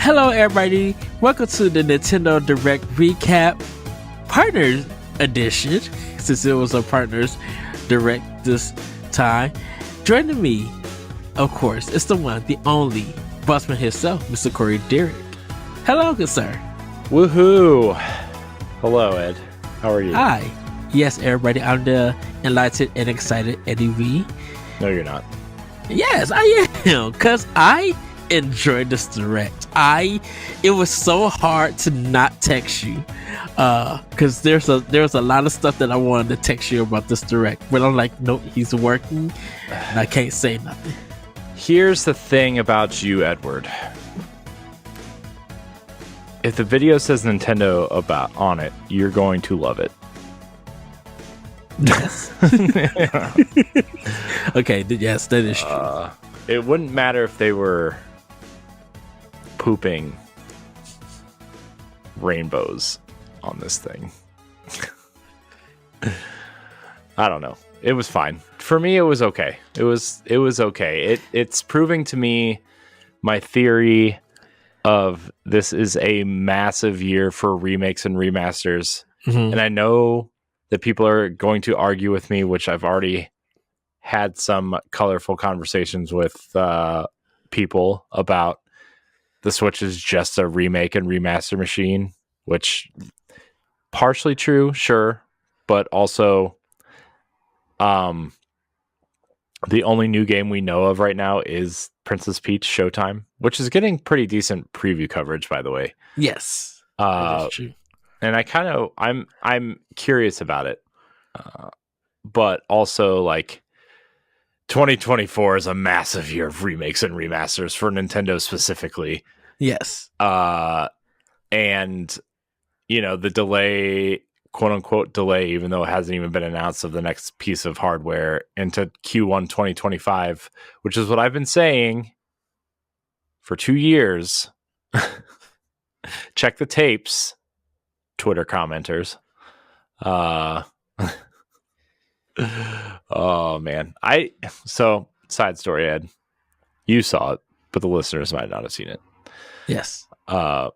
Hello, everybody. Welcome to the Nintendo Direct Recap Partners Edition, since it was a Partners Direct this time. Joining me, of course, is the one, the only, bossman himself, Mr. Corey Dirrig. Hello, good sir. Woohoo! Hello, Ed. How are you? Hi. Yes, everybody. I'm the enlightened and excited Eddie V. No, you're not. Yes, I am, because I enjoyed this direct. It was so hard to not text you, because there's a lot of stuff that I wanted to text you about this direct, but I'm like, nope, he's working, and I can't say nothing. Here's the thing about you, Edward. If the video says Nintendo on it, you're going to love it. Yes. Okay. Yes, that is true. It wouldn't matter if they were pooping rainbows on this thing. I don't know. It was fine. For me, it was okay. It was okay. It's proving to me my theory of this is a massive year for remakes and remasters. Mm-hmm. And I know that people are going to argue with me, which I've already had some colorful conversations with people about. The Switch is just a remake and remaster machine, which partially true, sure, but also the only new game we know of right now is Princess Peach Showtime, which is getting pretty decent preview coverage, by the way. Yes, that is true. And I'm curious about it, but also like 2024 is a massive year of remakes and remasters for Nintendo specifically. Yes. And you know, the delay, quote unquote delay, even though it hasn't even been announced, of the next piece of hardware into Q1 2025, which is what I've been saying for 2 years. Check the tapes, Twitter commenters. Oh man. So side story, Ed. You saw it, but the listeners might not have seen it. Yes. I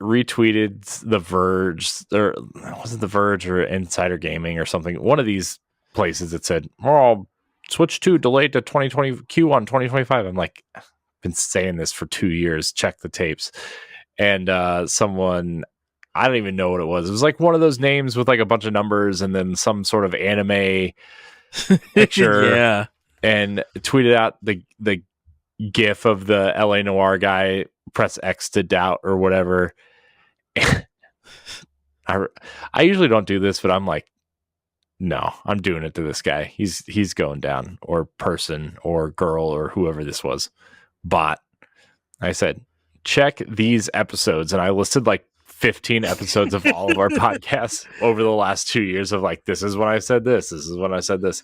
retweeted The Verge, or was it The Verge or Insider Gaming or something? One of these places that said, "Oh, Switch 2 delayed to 2020 Q1 2025." I'm like, I've been saying this for 2 years. Check the tapes. And someone, I don't even know what it was. It was like one of those names with like a bunch of numbers and then some sort of anime picture. Yeah. And tweeted out the GIF of the LA Noire guy, press X to doubt or whatever. I usually don't do this, but I'm like, no, I'm doing it to this guy. He's going down, or person or girl or whoever this was. Bot. I said, check these episodes, and I listed like 15 episodes of all of our podcasts over the last 2 years of like, this is when I said this. This is when I said this.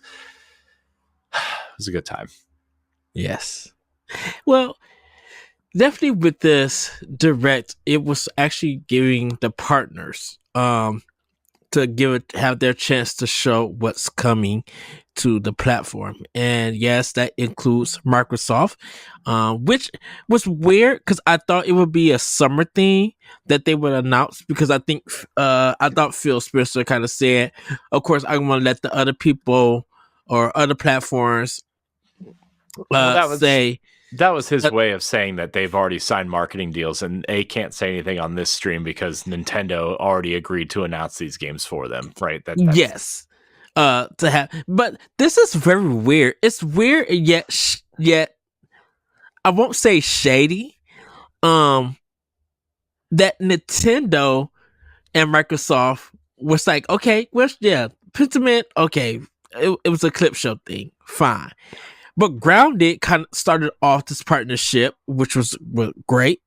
It was a good time. Yes. Well, definitely with this direct, it was actually giving the partners to have their chance to show what's coming to the platform. And yes, that includes Microsoft, which was weird because I thought it would be a summer thing that they would announce, because I thought Phil Spencer kind of said, of course, I want to let the other people or other platforms say. That was his way of saying that they've already signed marketing deals and they can't say anything on this stream because Nintendo already agreed to announce these games for them, right? Yes. To have, but this is very weird. It's weird, yet I won't say shady. That Nintendo and Microsoft was like, okay, well, yeah, Pentiment, okay, it was a clip show thing, fine. But Grounded kind of started off this partnership, which was great,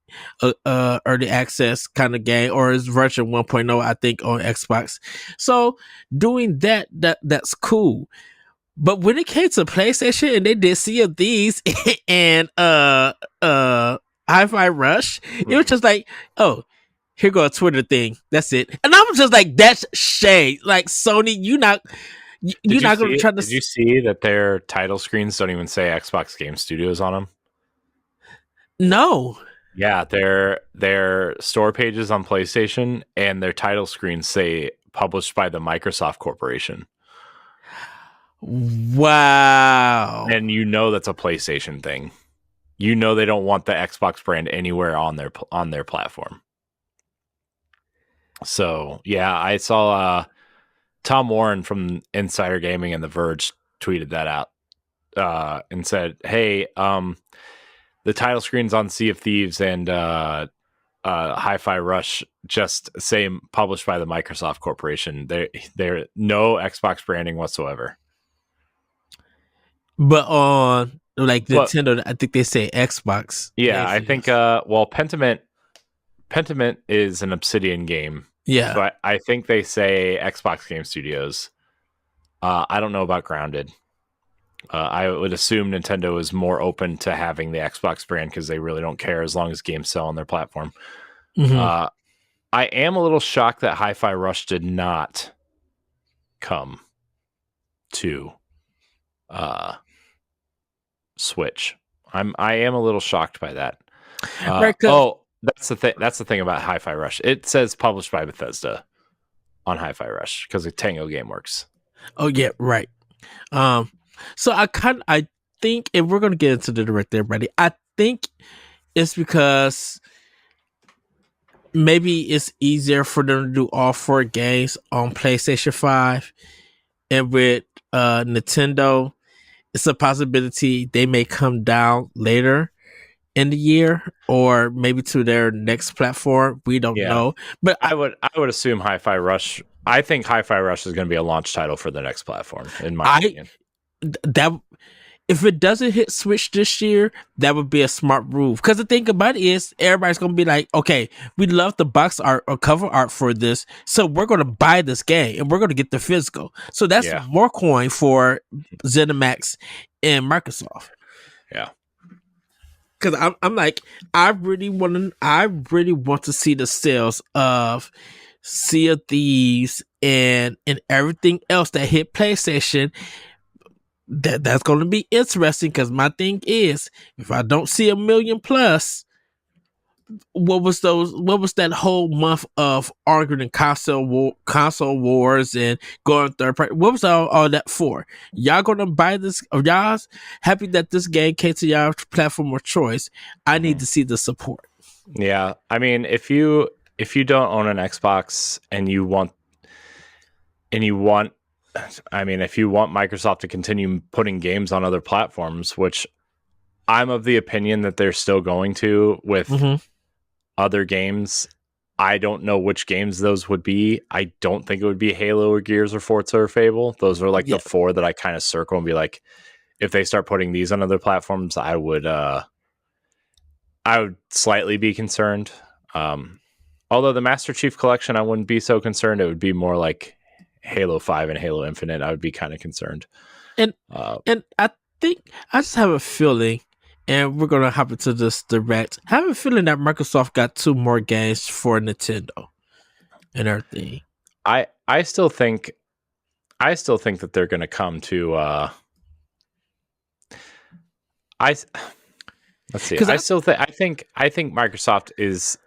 early access kind of game, or is version 1.0, I think, on Xbox. So doing that's cool. But when it came to PlayStation and they did Sea of Thieves and Hi-Fi Rush, it was just like, oh, here go a Twitter thing. That's it. And I was just like, that's shade. Like, Sony, you're not going to try to. Did you see that their title screens don't even say Xbox Game Studios on them? No. Yeah, their store pages on PlayStation and their title screens say published by the Microsoft Corporation. Wow. And that's a PlayStation thing. They don't want the Xbox brand anywhere on their platform. So, yeah, I saw Tom Warren from Insider Gaming and The Verge tweeted that out and said, "Hey, the title screens on Sea of Thieves and Hi-Fi Rush just say published by the Microsoft Corporation. They're no Xbox branding whatsoever." But on like But Nintendo, I think they say Xbox. yeah, I think exclusive. Pentiment is an Obsidian game. Yeah. So I think they say Xbox Game Studios. I don't know about Grounded. I would assume Nintendo is more open to having the Xbox brand because they really don't care as long as games sell on their platform. Mm-hmm. I am a little shocked that Hi-Fi Rush did not come to Switch. I am a little shocked by that. Right. Cause, That's the thing. That's the thing about Hi-Fi Rush. It says published by Bethesda on Hi-Fi Rush because of Tango GameWorks. oh yeah, right. Um, so I think if we're gonna get into the direct, everybody, I think it's because maybe it's easier for them to do all four games on PlayStation 5, and with Nintendo, it's a possibility they may come down later in the year or maybe to their next platform. We don't know. But I would assume Hi-Fi Rush. I think Hi-Fi Rush is going to be a launch title for the next platform, in my opinion. that if it doesn't hit Switch this year, that would be a smart move. Because the thing about it is, everybody's gonna be like, "Okay, we love the box art or cover art for this, so we're gonna buy this game and we're gonna get the physical." So that's more coin for ZeniMax and Microsoft. Yeah. Because I'm like, I really want to see the sales of Sea of Thieves and everything else that hit PlayStation. That's going to be interesting because my thing is, if I don't see 1 million plus, what was that whole month of arguing console wars and going third party? What was all that for? Y'all gonna buy this? Or y'all happy that this game came to y'all platform of choice? I need to see the support. Yeah, I mean, if you don't own an Xbox and you want, I mean, if you want Microsoft to continue putting games on other platforms, which I'm of the opinion that they're still going to with other games. I don't know which games those would be. I don't think it would be Halo or Gears or Forza or Fable. Those are like the four that I kind of circle and be like, if they start putting these on other platforms, I would slightly be concerned. Although the Master Chief Collection, I wouldn't be so concerned. It would be more like Halo 5 and Halo Infinite. I would be kind of concerned. And I think I just have a feeling, and we're gonna hop into this direct. I have a feeling that Microsoft got 2 more games for Nintendo and everything. I still think that they're gonna come to let's see. I think Microsoft is.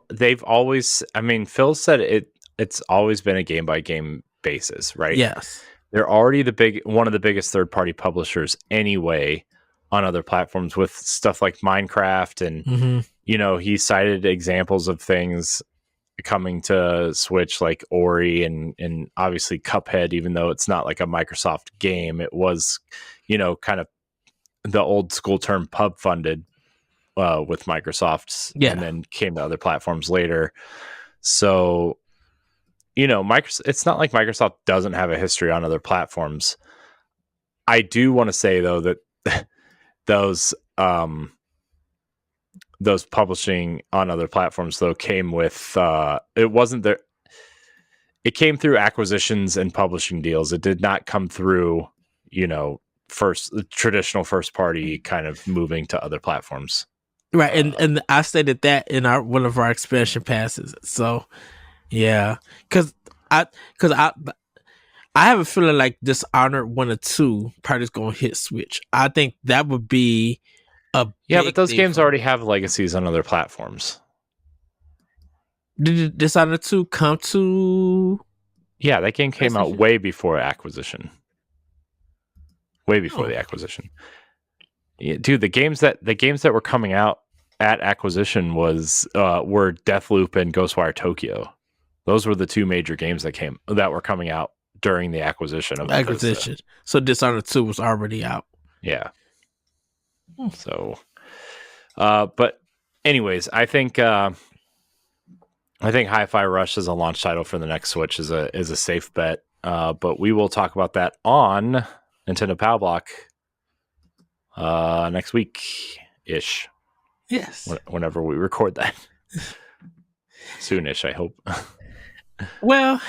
They've always. I mean, Phil said it's always been a game by game basis, right? Yes. They're already one of the biggest third party publishers anyway on other platforms with stuff like Minecraft, and he cited examples of things coming to Switch like Ori and obviously Cuphead, even though it's not like a Microsoft game. It was, kind of the old school term pub funded with Microsoft, and then came to other platforms later. So, Microsoft, it's not like Microsoft doesn't have a history on other platforms. I do want to say though that those publishing on other platforms though came with it wasn't there. It came through acquisitions and publishing deals. It did not come through, traditional first party kind of moving to other platforms. Right, and I stated that in one of our expansion passes. So, yeah, because I have a feeling like Dishonored 1 or 2 probably is gonna hit Switch. I think that would be a Yeah, but big those thing games for already me. have legacies on other platforms. Did Dishonored 2 come to? Yeah, that game came out PlayStation? way before acquisition. Way before Oh, the acquisition. Yeah, dude, the games that were coming out at acquisition were Deathloop and Ghostwire Tokyo. Those were the two major games that were coming out during the acquisition of Bethesda. acquisition. So Dishonored 2 was already out. Yeah. Hmm. So, but anyways, I think Hi-Fi Rush as a launch title for the next Switch is a safe bet. But we will talk about that on Nintendo Pow Block next week ish. Yes. Whenever we record that. Soonish, I hope. Well,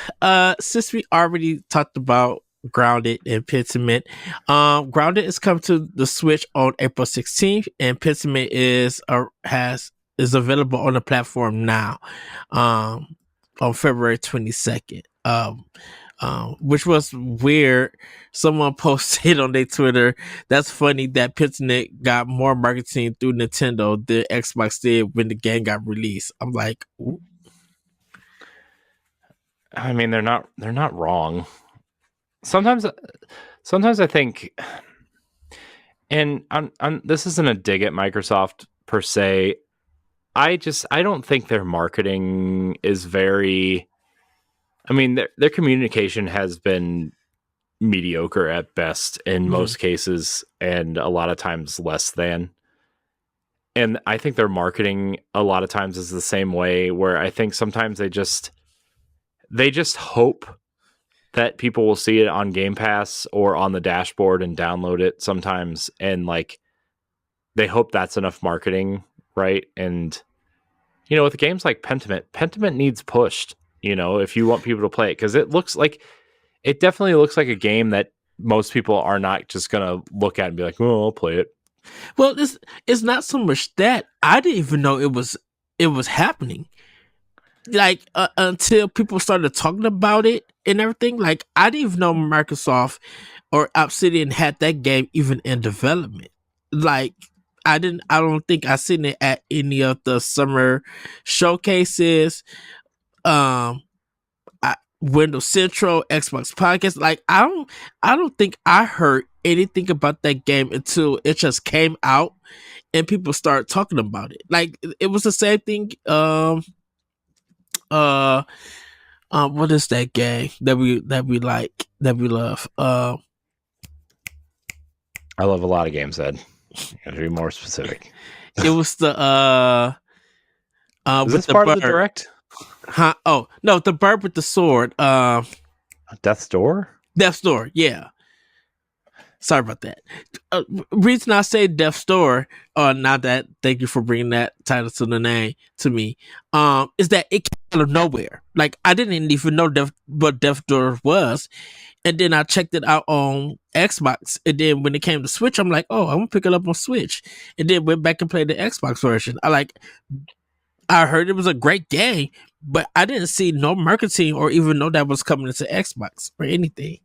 since we already talked about Grounded and Pentiment, Grounded is coming to the Switch on April 16th, and Pentiment is available on the platform now, on February 22nd. Which was weird. Someone posted on their Twitter, "That's funny that Pentiment got more marketing through Nintendo than Xbox did when the game got released." I'm like, ooh. I mean, they're not wrong. Sometimes I think, and this isn't a dig at Microsoft per se. I don't think their marketing is very. I mean, their communication has been mediocre at best in most cases, and a lot of times less than. And I think their marketing a lot of times is the same way, where I think sometimes they just hope that people will see it on Game Pass or on the dashboard and download it sometimes, and like they hope that's enough marketing, right? And with games like Pentiment needs pushed, if you want people to play it, because it definitely looks like a game that most people are not just gonna look at and be like, "Oh, I'll play it." Well, it's not so much that I didn't even know it was happening. Like until people started talking about it and everything, like I didn't even know Microsoft or Obsidian had that game even in development. Like I don't think I seen it at any of the summer showcases. Windows Central, Xbox Podcast. Like I don't think I heard anything about that game until it just came out and people started talking about it. Like it was the same thing. What is that game that we like that we love? I love a lot of games, Ed. You gotta be more specific. It was the Is with this the part bird. of the direct? Huh? Oh no, the bird with the sword. Death's Door. Death's Door. Yeah. Sorry about that. Reason I say Death's Door, not that. Thank you for bringing that title to the name to me. Is that it came out of nowhere? Like I didn't even know what Death's Door was, and then I checked it out on Xbox, and then when it came to Switch, I'm like, oh, I'm gonna pick it up on Switch, and then went back and played the Xbox version. I heard it was a great game, but I didn't see no marketing or even know that was coming into Xbox or anything.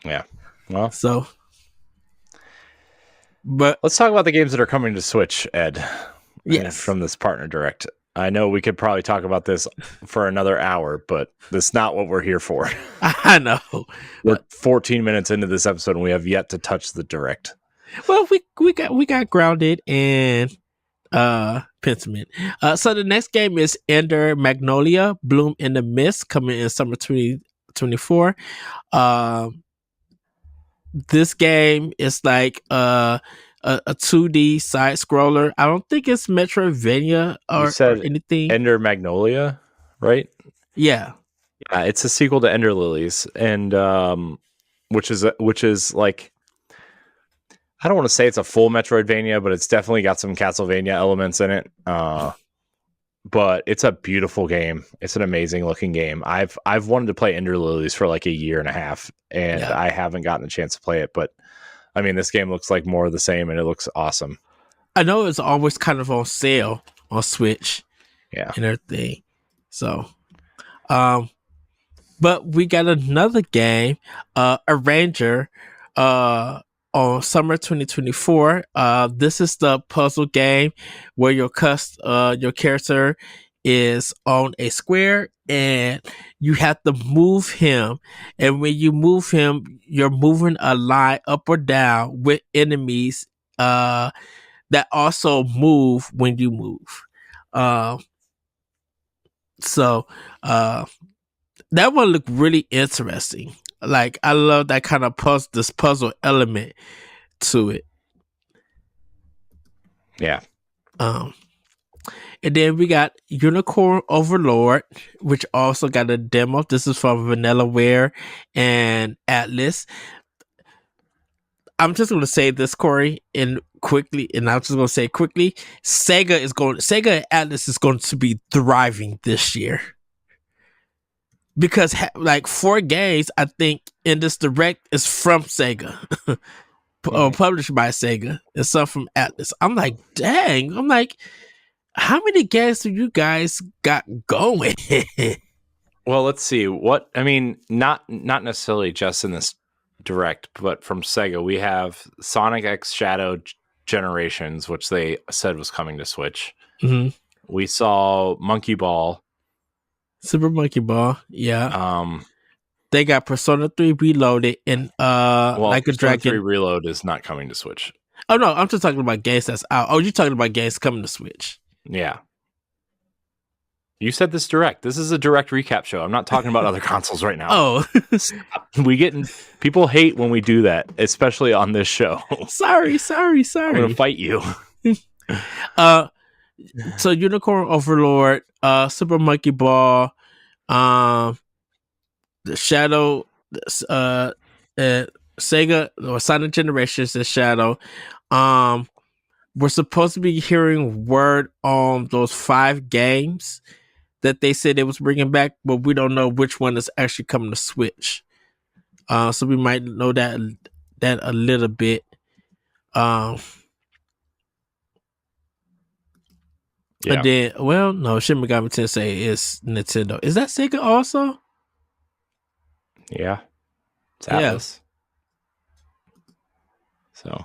Yeah. Well, so, but let's talk about the games that are coming to Switch, Ed. Yes. From this partner direct. I know we could probably talk about this for another hour, but that's not what we're here for. I know. We're 14 minutes into this episode and we have yet to touch the direct. Well, we got Grounded and Pentiment. So the next game is Ender Magnolia Bloom in the Mist, coming in summer 2024. This game is like a 2D side scroller. I don't think it's Metroidvania or anything. Ender Magnolia, right? Yeah. It's a sequel to Ender Lilies, and which is like, I don't want to say it's a full Metroidvania, but it's definitely got some Castlevania elements in it. But it's a beautiful game. It's an amazing looking game. I've wanted to play Ender Lilies for like a year and a half, and I haven't gotten a chance to play it. But I mean, this game looks like more of the same, and it looks awesome. I know it's always kind of on sale on Switch, and everything. So, but we got another game, Arranger, on summer 2024. This is the puzzle game where your character is on a square and you have to move him. And when you move him, you're moving a line up or down with enemies that also move when you move. Uh, so uh, that one looked really interesting. Like I love that kind of puzzle element to it. Yeah. And then we got Unicorn Overlord, which also got a demo. This is from Vanillaware and Atlas. I'm just going to say this, Corey, and I'm just going to say quickly, Sega and Atlas is going to be thriving this year. Because like 4 games, I think, in this direct is from Sega. Or published by Sega, and some from Atlas. I'm like, dang. I'm like, how many games do you guys got going? Well, let's see. Not necessarily just in this direct, but from Sega, we have Sonic X Shadow Generations, which they said was coming to Switch. Mm-hmm. We saw Monkey Ball. Super Monkey Ball, yeah. They got Persona 3 Reloaded and Like a Persona Dragon 3 Reload is not coming to Switch. Oh no, I'm just talking about games that's out. Oh, you're talking about games coming to Switch. Yeah. You said this direct. This is a direct recap show. I'm not talking about other consoles right now. Oh. People hate when we do that, especially on this show. Sorry. I'm gonna fight you. So Unicorn Overlord, Super Monkey Ball, the Shadow, Sega or Sonic Generations, the Shadow. We're supposed to be hearing word on those 5 games that they said they was bringing back, but we don't know which one is actually coming to Switch. So we might know that a little bit. Yeah. And then, no, Shin Megami Tensei is Nintendo. Is that Sega also? Yeah. It's Atlas. Yeah.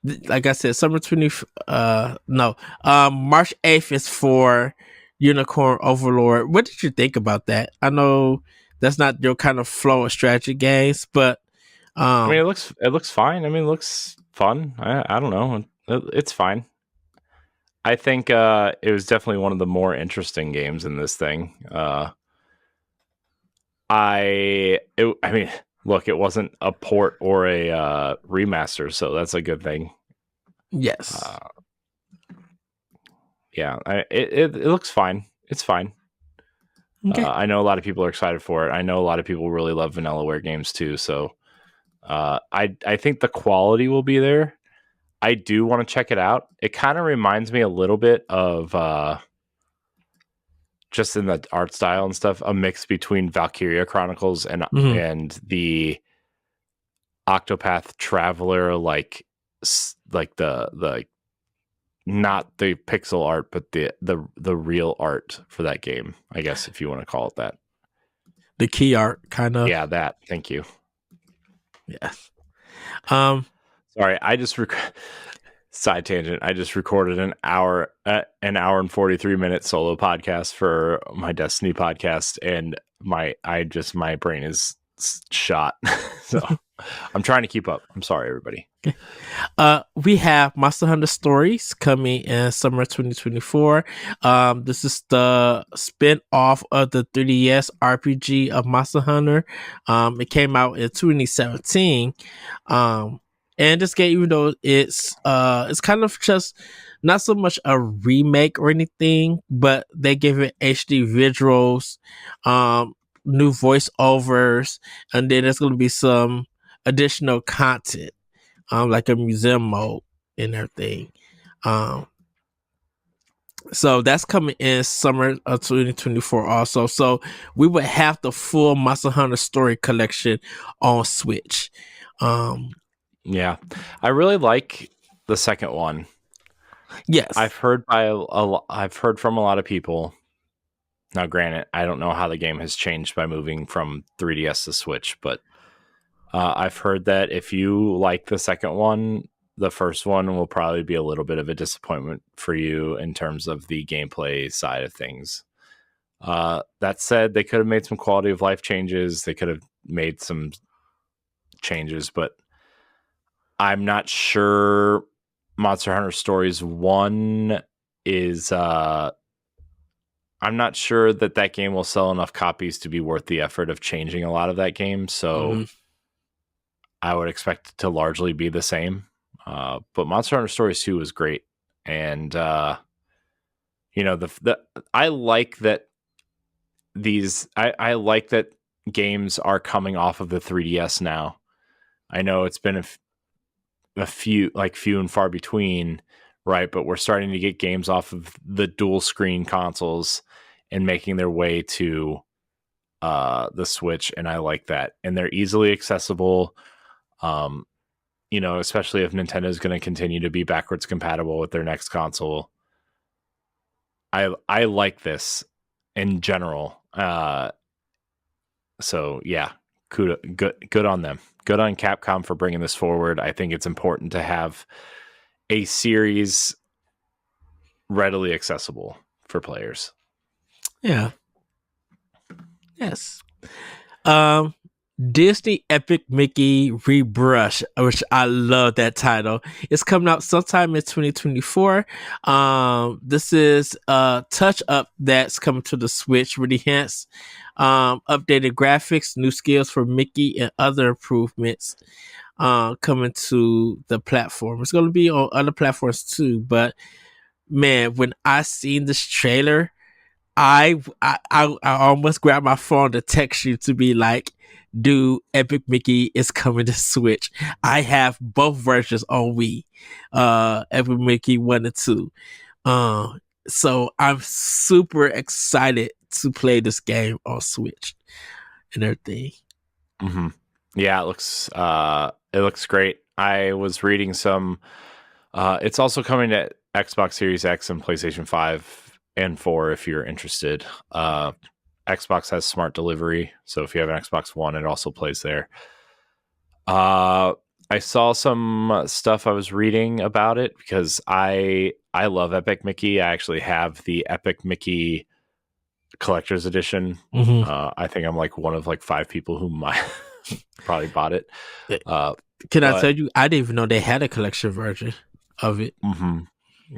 Like I said, March 8th is for Unicorn Overlord. What did you think about that? I know that's not your kind of flow of strategy games, but it looks fine. It looks fun. I don't know. It's fine. I think it was definitely one of the more interesting games in this thing. Look, it wasn't a port or a remaster, so that's a good thing. Yes. It looks fine. It's fine. Okay. I know a lot of people are excited for it. I know a lot of people really love Vanillaware games too, so I think the quality will be there. I do want to check it out. It kind of reminds me a little bit of just in the art style and stuff, a mix between Valkyria Chronicles and the Octopath Traveler, like the not the pixel art, but the real art for that game, I guess, if you want to call it that. The key art, kind of. Yeah, that. Thank you. Yeah. Sorry, side tangent. I just recorded an hour and 43 minute solo podcast for my Destiny podcast, and my brain is shot. So I'm trying to keep up. I'm sorry, everybody. Okay. We have Monster Hunter Stories coming in summer 2024. This is the spin-off of the 3DS RPG of Monster Hunter. It came out in 2017. And this game, even though it's kind of just not so much a remake or anything, but they give it HD visuals, new voiceovers, and then there's going to be some additional content, like a museum mode and everything. So that's coming in summer of 2024 also. So we would have the full Monster Hunter Story collection on Switch. Yeah, I really like the second one. Yes, I've heard from a lot of people Now, granted, I don't know how the game has changed by moving from 3DS to Switch, but I've heard that if you like the second one, the first one will probably be a little bit of a disappointment for you in terms of the gameplay side of things. That said, they could have made some quality of life changes. They could have made some changes, but I'm not sure Monster Hunter Stories 1 is I'm not sure that game will sell enough copies to be worth the effort of changing a lot of that game. So I would expect it to largely be the same. But Monster Hunter Stories 2 was great. And you know, I like that I like that games are coming off of the 3DS now. I know it's been a few and far between, right? But we're starting to get games off of the dual screen consoles and making their way to the Switch, and I like that. And they're easily accessible. You know, especially if Nintendo is going to continue to be backwards compatible with their next console. I like this in general. So yeah, good on them. Good on Capcom for bringing this forward. I think it's important to have a series readily accessible for players. Yeah. Yes. Disney Epic Mickey Rebrush, which I love that title. It's coming out sometime in 2024. This is a touch up that's coming to the Switch, really hence updated graphics, new skills for Mickey, and other improvements coming to the platform. It's going to be on other platforms too, but man, when I seen this trailer, I almost grabbed my phone to text you to be like, dude, Epic Mickey is coming to Switch. I have both versions on Wii, Epic Mickey 1 and 2. So I'm super excited to play this game on Switch and everything. Mm-hmm. Yeah, it looks great. I was reading some. It's also coming to Xbox Series X and PlayStation 5 and 4 if you're interested. Xbox has smart delivery, so if you have an Xbox One, it also plays there. I saw some stuff I was reading about it because I love Epic Mickey. I actually have the Epic Mickey Collector's Edition. I think I'm like one of like 5 people who might probably bought it. Can I tell you, I didn't even know they had a collection version of it. Mm-hmm.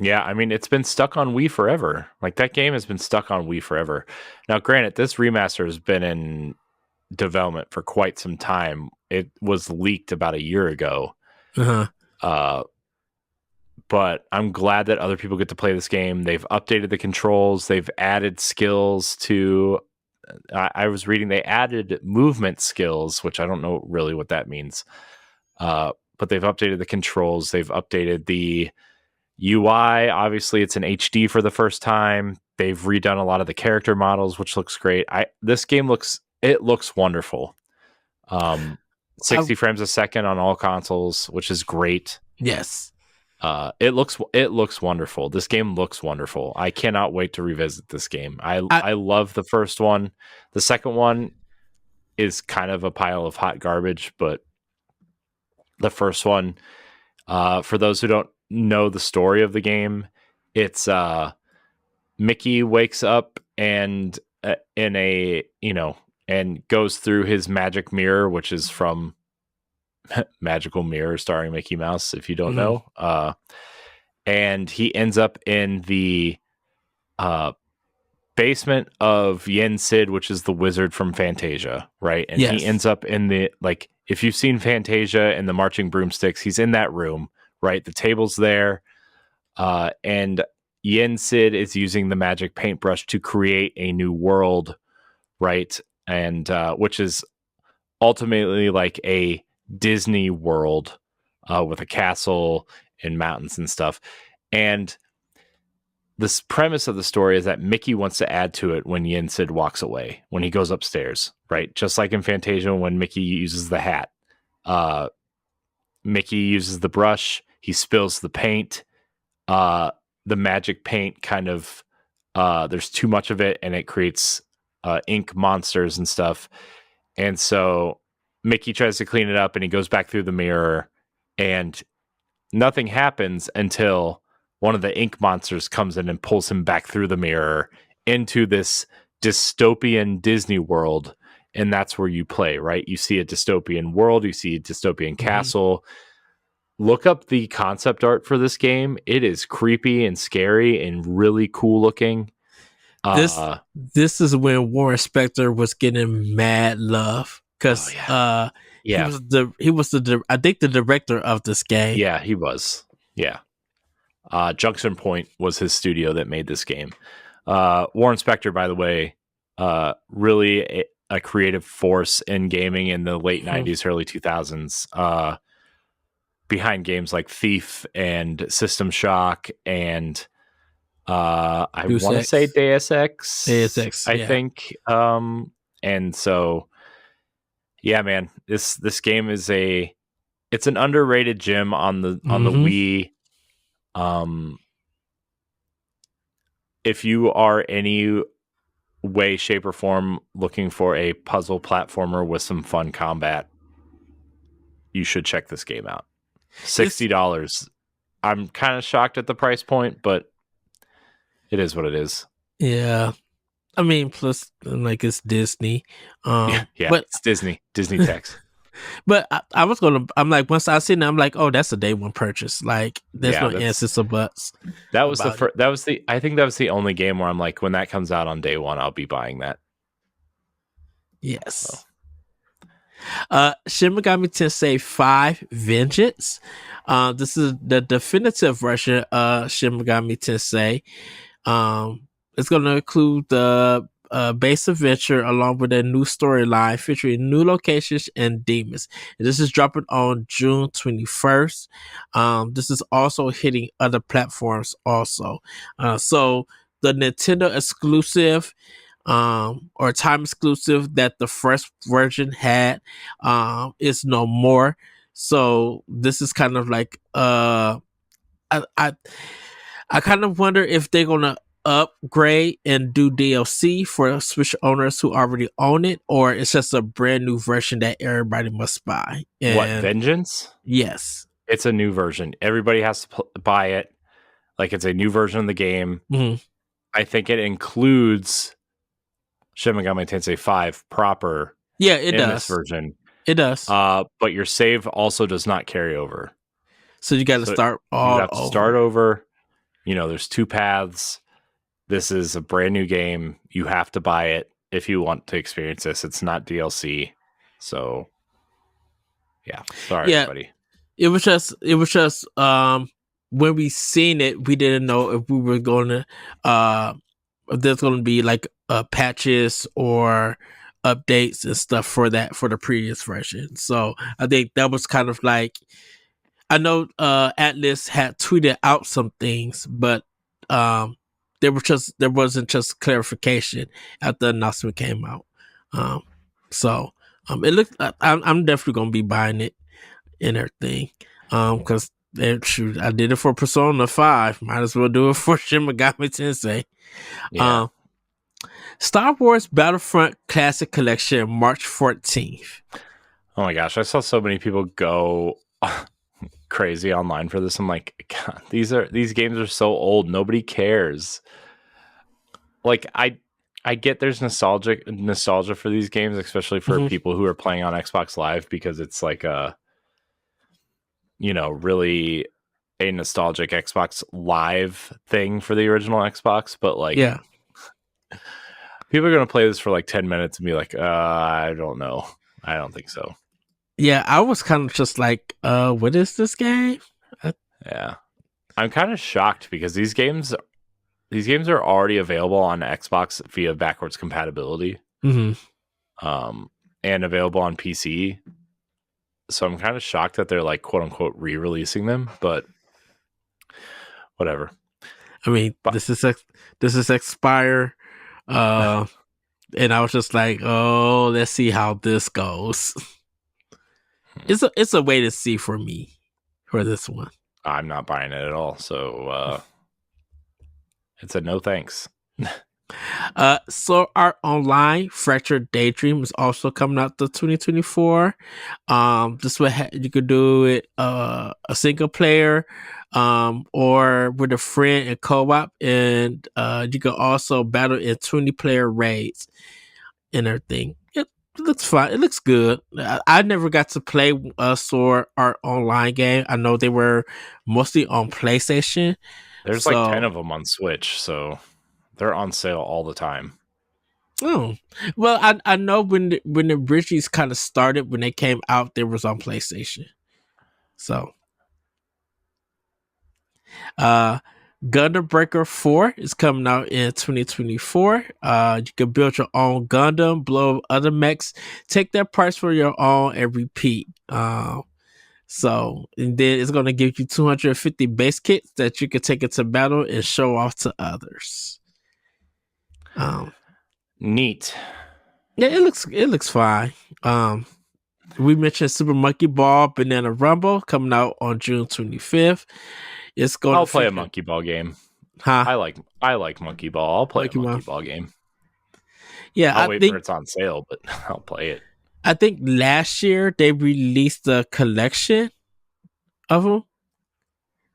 Yeah, I mean, it's been stuck on Wii forever. Like, that game has been stuck on Wii forever. Now, granted, this remaster has been in development for quite some time. It was leaked about a year ago. But I'm glad that other people get to play this game. They've updated the controls. They've added skills to... I was reading they added movement skills, which I don't know really what that means. But they've updated the controls. They've updated the UI. Obviously, it's in HD for the first time. They've redone a lot of the character models, which looks great. This game looks wonderful. 60 frames a second on all consoles, which is great. Yes. It looks wonderful. This game looks wonderful. I cannot wait to revisit this game. I love the first one. The second one is kind of a pile of hot garbage, but the first one, for those who don't know the story of the game, it's Mickey wakes up and and goes through his magic mirror, which is from Magical Mirror starring Mickey Mouse, if you don't know. And he ends up in the basement of Yen Sid, which is the wizard from Fantasia, right? And he ends up in the, like, if you've seen Fantasia and the marching broomsticks, he's in that room, right? The table's there. And Yen Sid is using the magic paintbrush to create a new world, right? And which is ultimately like a Disney world with a castle and mountains and stuff. And this premise of the story is that Mickey wants to add to it when Yen Sid walks away, when he goes upstairs, right? Just like in Fantasia when Mickey uses the hat. Mickey uses the brush, he spills the paint. The magic paint kind of there's too much of it, and it creates ink monsters and stuff. And so Mickey tries to clean it up, and he goes back through the mirror, and nothing happens until one of the ink monsters comes in and pulls him back through the mirror into this dystopian Disney world. And that's where you play, right? You see a dystopian world, you see a dystopian castle. Look up the concept art for this game. It is creepy and scary and really cool looking. This is when Warren Spector was getting mad love because he was I think the director of this game. Yeah, he was. Yeah. Junction Point was his studio that made this game. Warren Spector, by the way, really a creative force in gaming in the late 90s, early 2000s, behind games like Thief and System Shock and I want to say Deus Ex, I think. And so, yeah, man, this game is it's an underrated gem on the Wii. If you are any way, shape, or form looking for a puzzle platformer with some fun combat, you should check this game out. $60. I'm kind of shocked at the price point, but it is what it is. Yeah. I mean, plus, like, it's Disney. But it's Disney tax. But I'm like, once I seen it, I'm like, oh, that's a day one purchase. Like, there's no ands or buts. I think that was the only game where I'm like, when that comes out on day one, I'll be buying that. Yes. Shin Megami Tensei 5 Vengeance. This is the definitive version of Shin Megami Tensei. It's going to include the base adventure along with a new storyline featuring new locations and demons. And this is dropping on June 21st. This is also hitting other platforms also. So the Nintendo exclusive or time exclusive that the first version had is no more. So this is kind of like I kind of wonder if they're gonna upgrade and do DLC for Switch owners who already own it, or it's just a brand new version that everybody must buy. And what, Vengeance? Yes, it's a new version. Everybody has to buy it. Like, it's a new version of the game. Mm-hmm. I think it includes Shin Megami Tensei 5 proper. Yeah, it does. This version. It does. But your save also does not carry over. So you got to start all over. You have to start over. You know, there's two paths. This is a brand new game. You have to buy it if you want to experience this. It's not DLC. So, yeah. Sorry, everybody. It was just when we seen it, we didn't know if we were going to if there's going to be like patches or updates and stuff for the previous version. So I think that was kind of like, I know Atlas had tweeted out some things, but there wasn't just clarification after the announcement came out. So it looked, I'm definitely gonna be buying it and everything. Because I did it for Persona 5. Might as well do it for Shin Megami Tensei. Yeah. Star Wars Battlefront Classic Collection, March 14th. Oh my gosh, I saw so many people go crazy online for this. I'm like, God, these games are so old, nobody cares. Like, I get there's nostalgia for these games, especially for people who are playing on Xbox Live, because it's like really a nostalgic Xbox Live thing for the original Xbox. But like, yeah, people are gonna play this for like 10 minutes and be like, I don't know, I don't think so. Yeah, I was kind of just like, what is this game? Yeah, I'm kind of shocked because these games are already available on Xbox via backwards compatibility, and available on PC. So I'm kind of shocked that they're like, quote unquote, re-releasing them, but whatever. I mean, this is Expire, and I was just like, oh, let's see how this goes. It's a way to see for me for this one. I'm not buying it at all, so it's a no thanks. So Art Online Fractured Daydream is also coming out to 2024. This way you could do it a single player, or with a friend in co-op, and you can also battle in 20-player raids and everything. It looks fun. It looks good. I never got to play a Sword Art Online game. I know they were mostly on PlayStation. There's like 10 So, of them on Switch, so they're on sale all the time. oh, well, I know when the Bridges kind of started, when they came out, they was on PlayStation. So, uh, Gundam Breaker 4 is coming out in 2024. You can build your own Gundam, blow up other mechs, take their parts for your own, and repeat. So, and then it's going to give you 250 base kits that you can take into battle and show off to others. Neat. Yeah, it looks fine. We mentioned Super Monkey Ball Banana Rumble coming out on June 25th. It's going I'll to play a Monkey Ball game. Huh? I like Monkey Ball. I'll play Monkey a Monkey Ball. Ball game. Yeah, I'll wait for it's on sale, but I'll play it. I think last year they released a collection of them,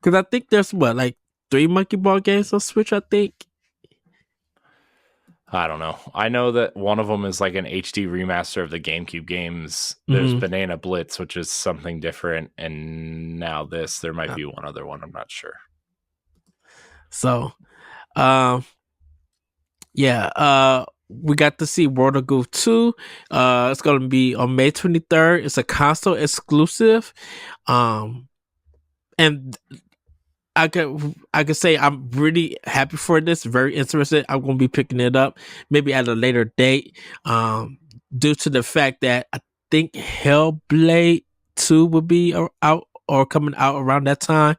because I think there's like 3 Monkey Ball games on Switch. I think. I don't know. I know that one of them is like an HD remaster of the GameCube games. There's Banana Blitz, which is something different, and now this. There might be one other one. I'm not sure. So, yeah. We got to see World of Goof 2. It's going to be on May 23rd. It's a console exclusive. And I could say I'm really happy for this. Very interested. I'm going to be picking it up maybe at a later date. Due to the fact that I think Hellblade 2 will be out or coming out around that time.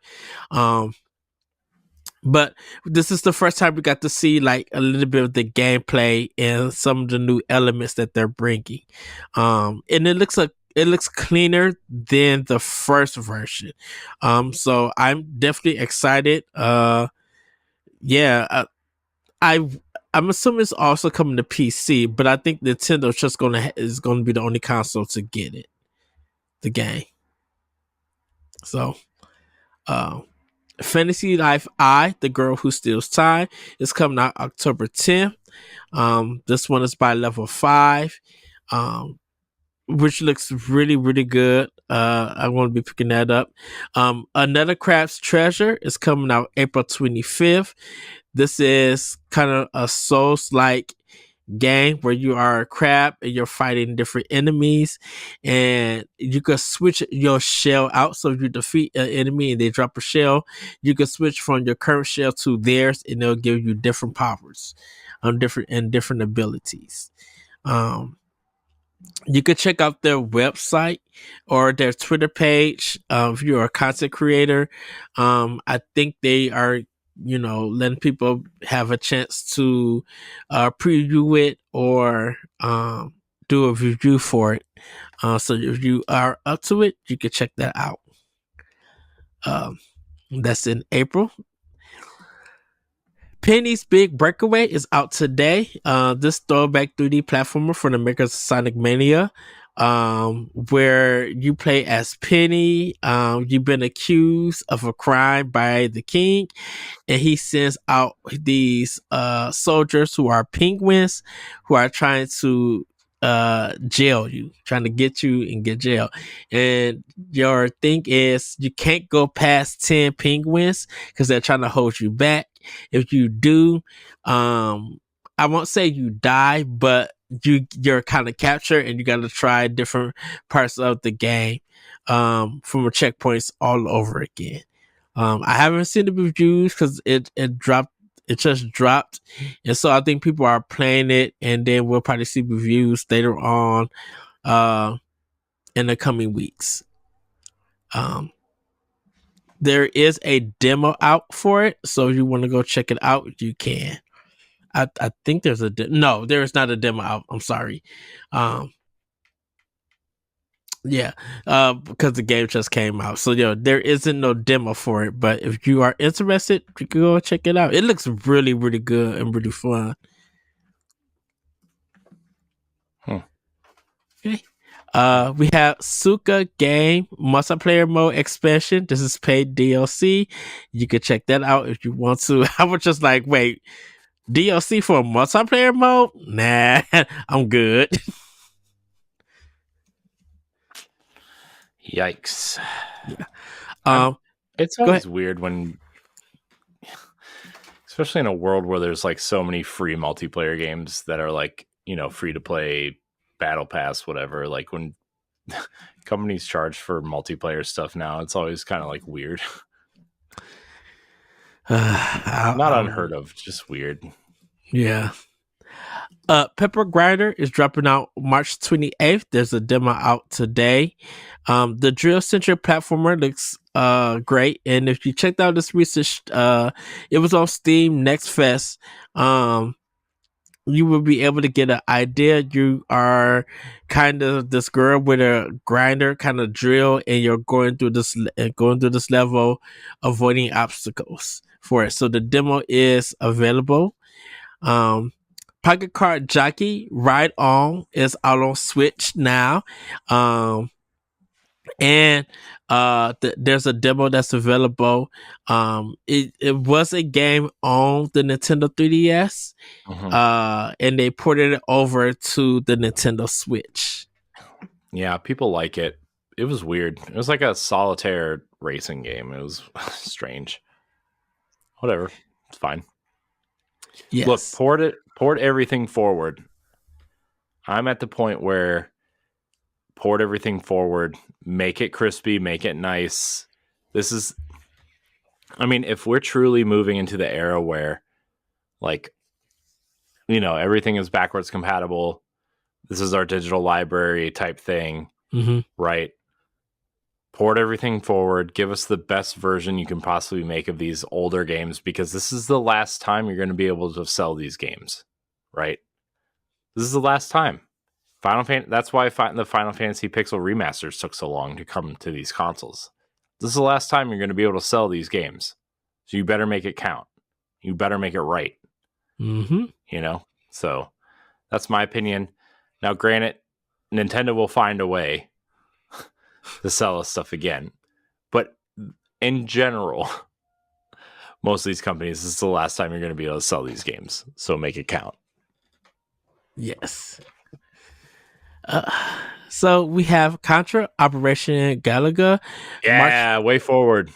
But this is the first time we got to see like a little bit of the gameplay and some of the new elements that they're bringing. And it looks cleaner than the first version. So I'm definitely excited. Yeah, I'm assuming it's also coming to PC, but I think Nintendo is gonna be the only console to get it, the game. So, Fantasy Life I, The Girl Who Steals Time, is coming out October 10th. This one is by level 5, which looks really, really good. I'm going to be picking that up. Another Crab's Treasure is coming out April 25th. This is kind of a Souls-like game where you are a crab and you're fighting different enemies, and you can switch your shell out. So if you defeat an enemy and they drop a shell, you can switch from your current shell to theirs, and they'll give you different powers, different abilities. You could check out their website or their Twitter page. If you're a content creator, I think they are, letting people have a chance to preview it or do a review for it. So if you are up to it, you can check that out. That's in April. Penny's Big Breakaway is out today. This throwback 3D platformer for the makers of Sonic Mania, where you play as Penny. You've been accused of a crime by the king, and he sends out these soldiers who are penguins who are trying to jail you, trying to get you and get jail. And your thing is you can't go past 10 penguins because they're trying to hold you back. If you do, I won't say you die, but you're kind of captured, and you got to try different parts of the game from a checkpoints all over again. I haven't seen the reviews because it dropped. It just dropped, and so I think people are playing it, and then we'll probably see reviews later on in the coming weeks. There is a demo out for it, so if you want to go check it out, you can. I think there's no, there is not a demo out. I'm sorry. Yeah, because the game just came out, so there isn't no demo for it. But if you are interested, you can go check it out. It looks really, really good and really fun. Hmm. Okay. We have Suka Game Multiplayer Mode Expansion. This is paid DLC. You can check that out if you want to. I was just like, wait, DLC for a multiplayer mode? Nah, I'm good. Yikes. Yeah. I'm, it's Go ahead. always weird when, especially in a world where there's like so many free multiplayer games that are like, free to play, battle pass, whatever. Like when companies charge for multiplayer stuff now, it's always kind of like weird. Not unheard of, just weird. Yeah. Pepper Grinder is dropping out March 28th. There's a demo out today. The drill centric platformer looks great, and if you checked out this research, it was on Steam Next Fest. You will be able to get an idea. You are kind of this girl with a grinder, kind of drill, and you're going through this level, avoiding obstacles for it. So the demo is available. Pocket Card Jockey Ride On is out on Switch now. And there's a demo that's available. It was a game on the Nintendo 3DS. And they ported it over to the Nintendo Switch. Yeah, people like it. It was weird. It was like a solitaire racing game. It was strange. Whatever. It's fine. Yes. Look, port everything forward. I'm at the point where port everything forward, make it crispy, make it nice. If we're truly moving into the era where, like, everything is backwards compatible, this is our digital library type thing, right? Port everything forward, give us the best version you can possibly make of these older games, because this is the last time you're going to be able to sell these games, right? This is the last time. That's why the Final Fantasy Pixel remasters took so long to come to these consoles. This is the last time you're going to be able to sell these games. So you better make it count. You better make it right. So that's my opinion. Now, granted, Nintendo will find a way to sell us stuff again. But in general, most of these companies, this is the last time you're going to be able to sell these games. So make it count. Yes. So we have Contra Operation Galaga. Way forward.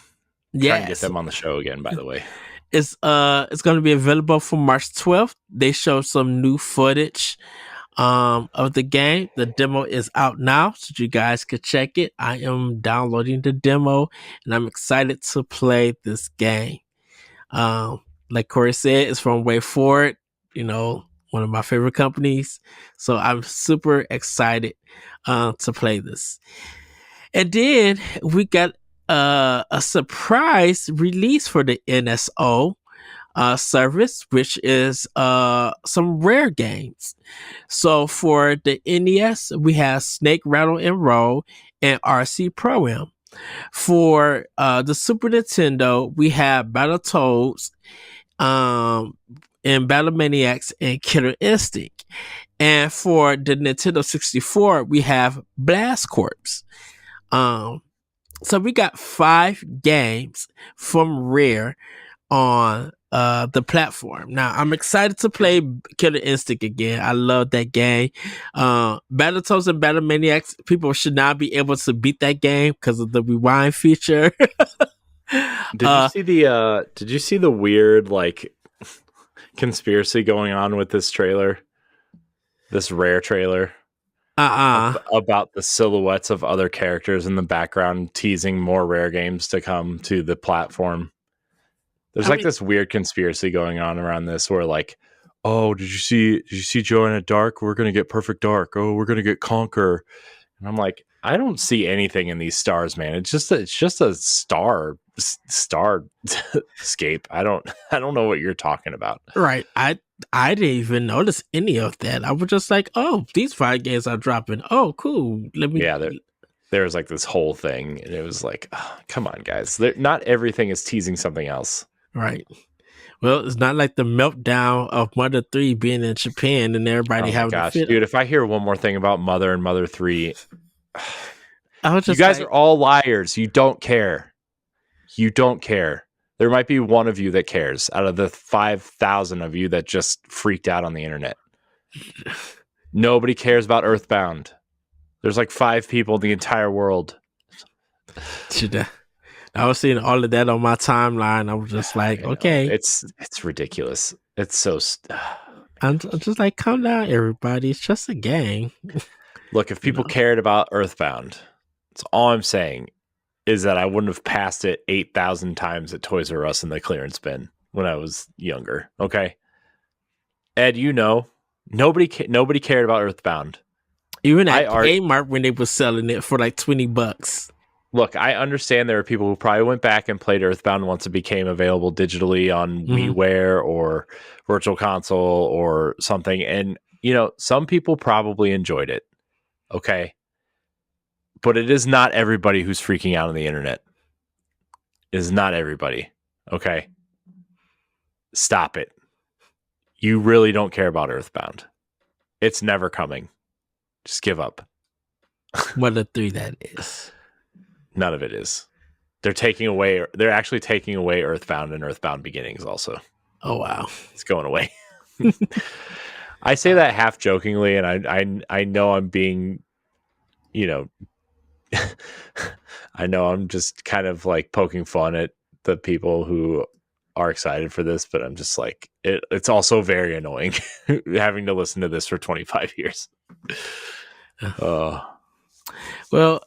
Yeah, trying to get them on the show again, by the way. It's going to be available for March 12th. They showed some new footage of the game. The demo is out now, so you guys could check it. I am downloading the demo, and I'm excited to play this game. Like Corey said, it's from Way Forward, one of my favorite companies. So I'm super excited to play this. And then we got a surprise release for the NSO service, which is some rare games. So for the NES, we have Snake, Rattle, and Roll and RC Pro-Am. For the Super Nintendo, we have Battletoads, and Battle Maniacs and Killer Instinct. And for the Nintendo 64, we have Blast Corps. So we got 5 games from Rare on the platform. Now, I'm excited to play Killer Instinct again. I love that game. Battletoads and Battle Maniacs, people should not be able to beat that game because of the rewind feature. Did you see the weird, like, conspiracy going on with this trailer? This Rare trailer? About the silhouettes of other characters in the background, teasing more Rare games to come to the platform. There's this weird conspiracy going on around this where, like, oh, did you see Joanna Dark? We're gonna get Perfect Dark. Oh, we're gonna get Conquer. And I'm like, I don't see anything in these stars, man. It's just a star scape. I don't know what you're talking about. Right. I didn't even notice any of that. I was just like, oh, these 5 games are dropping. Oh, cool. there was like this whole thing, and it was like, oh, come on, guys. Not everything is teasing something else. Right. Well, it's not like the meltdown of Mother 3 being in Japan and everybody Oh my having a gosh, fit. dude! If I hear one more thing about Mother and Mother 3, I was you just guys like, are all liars. You don't care. You don't care. There might be one of you that cares out of the 5,000 of you that just freaked out on the internet. Nobody cares about Earthbound. There's like 5 people in the entire world. I was seeing all of that on my timeline. I was just like, okay. It's ridiculous. It's so... I'm just like, calm down, everybody. It's just a game. Look, if people cared about Earthbound, that's all I'm saying is that I wouldn't have passed it 8,000 times at Toys R Us in the clearance bin when I was younger. Okay, Ed, nobody cared about Earthbound. Even at Kmart when they were selling it for like $20. Look, I understand there are people who probably went back and played Earthbound once it became available digitally on WiiWare or Virtual Console or something, and some people probably enjoyed it. Okay, but it is not everybody who's freaking out on the internet. It is not everybody. Okay, stop it. You really don't care about Earthbound. It's never coming. Just give up. Mother 3, that is. None of it is. They're actually taking away Earthbound and Earthbound Beginnings also. Oh, wow. It's going away. I say that half jokingly, and I know I'm being, I know I'm just kind of like poking fun at the people who are excited for this, but I'm just like, it's also very annoying having to listen to this for 25 years. Well,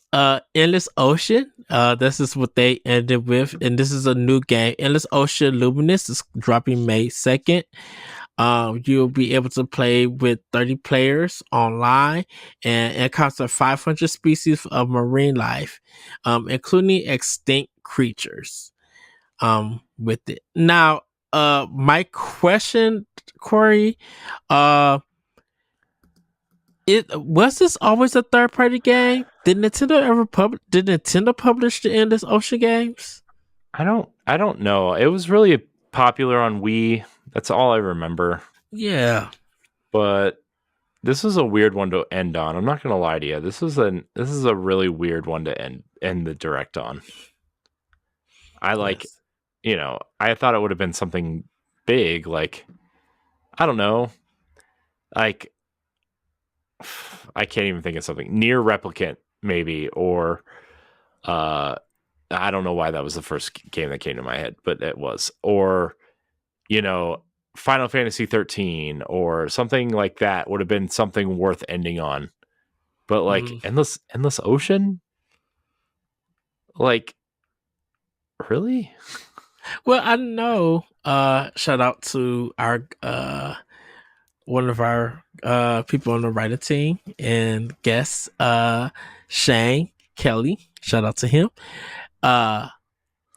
Endless Ocean, this is what they ended with, and this is a new game. Endless Ocean Luminous is dropping May 2nd. You'll be able to play with 30 players online, and it encounters 500 species of marine life, including extinct creatures, with it. Now, my question, Corey, was this always a third-party game? Did Nintendo publish the Endless Ocean games? I don't know. It was really popular on Wii. That's all I remember. Yeah. But this is a weird one to end on. I'm not gonna lie to you. This is a really weird one to end the direct on. I thought it would have been something big, like, I don't know, like, I can't even think of something. Near Replicant, maybe, or I don't know why that was the first game that came to my head, but it was. Or, Final Fantasy 13 or something like that would have been something worth ending on. But like Endless Ocean? Like, really? Well, I know. Shout out to our one of our people on the writing team and guests, Shane Kelly. Shout out to him.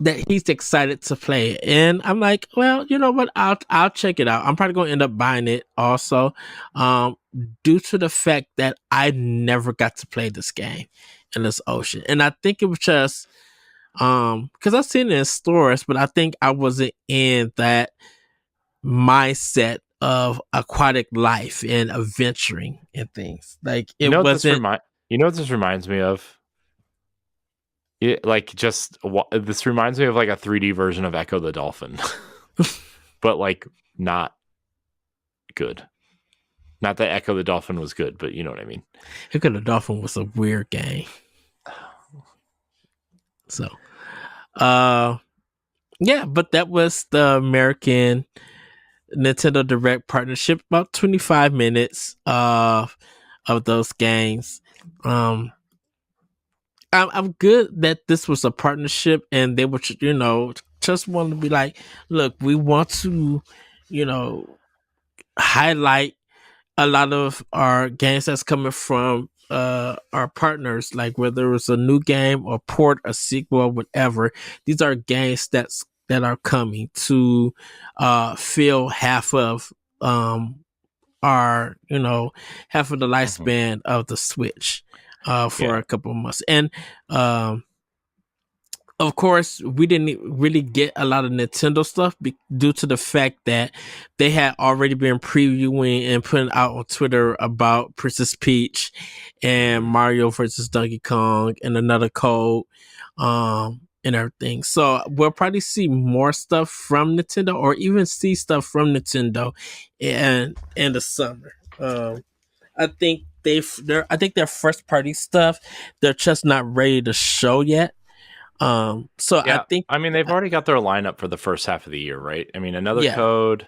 That he's excited to play it. And I'm like, well, you know what? I'll check it out. I'm probably gonna end up buying it also. Due to the fact that I never got to play this game in this ocean. And I think it was just because I've seen it in stores, but I think I wasn't in that mindset of aquatic life and adventuring and things. Like it wasn't. You know what this reminds me of? This reminds me of like a 3D version of Echo the Dolphin, but like not good. Not that Echo the Dolphin was good, but you know what I mean. Echo the Dolphin was a weird game. So, yeah, but that was the American Nintendo Direct partnership. About 25 minutes of those games. I'm good that this was a partnership and they were, just want to be like, look, we want to, highlight a lot of our games that's coming from our partners, like whether it's a new game or port, a sequel, or whatever. These are games that are coming to fill half of our, half of the lifespan of the Switch. for Yeah. a couple of months. And of course, we didn't really get a lot of Nintendo stuff due to the fact that they had already been previewing and putting out on Twitter about Princess Peach and Mhm. Mario versus Donkey Kong and another code, and everything. So we'll probably see more stuff from Nintendo, or even see stuff from Nintendo in the summer. I think I think their first party stuff, they're just not ready to show yet. So I Yeah. think, I mean, they've already got their lineup for the first half of the year, right? I mean, another yeah, code.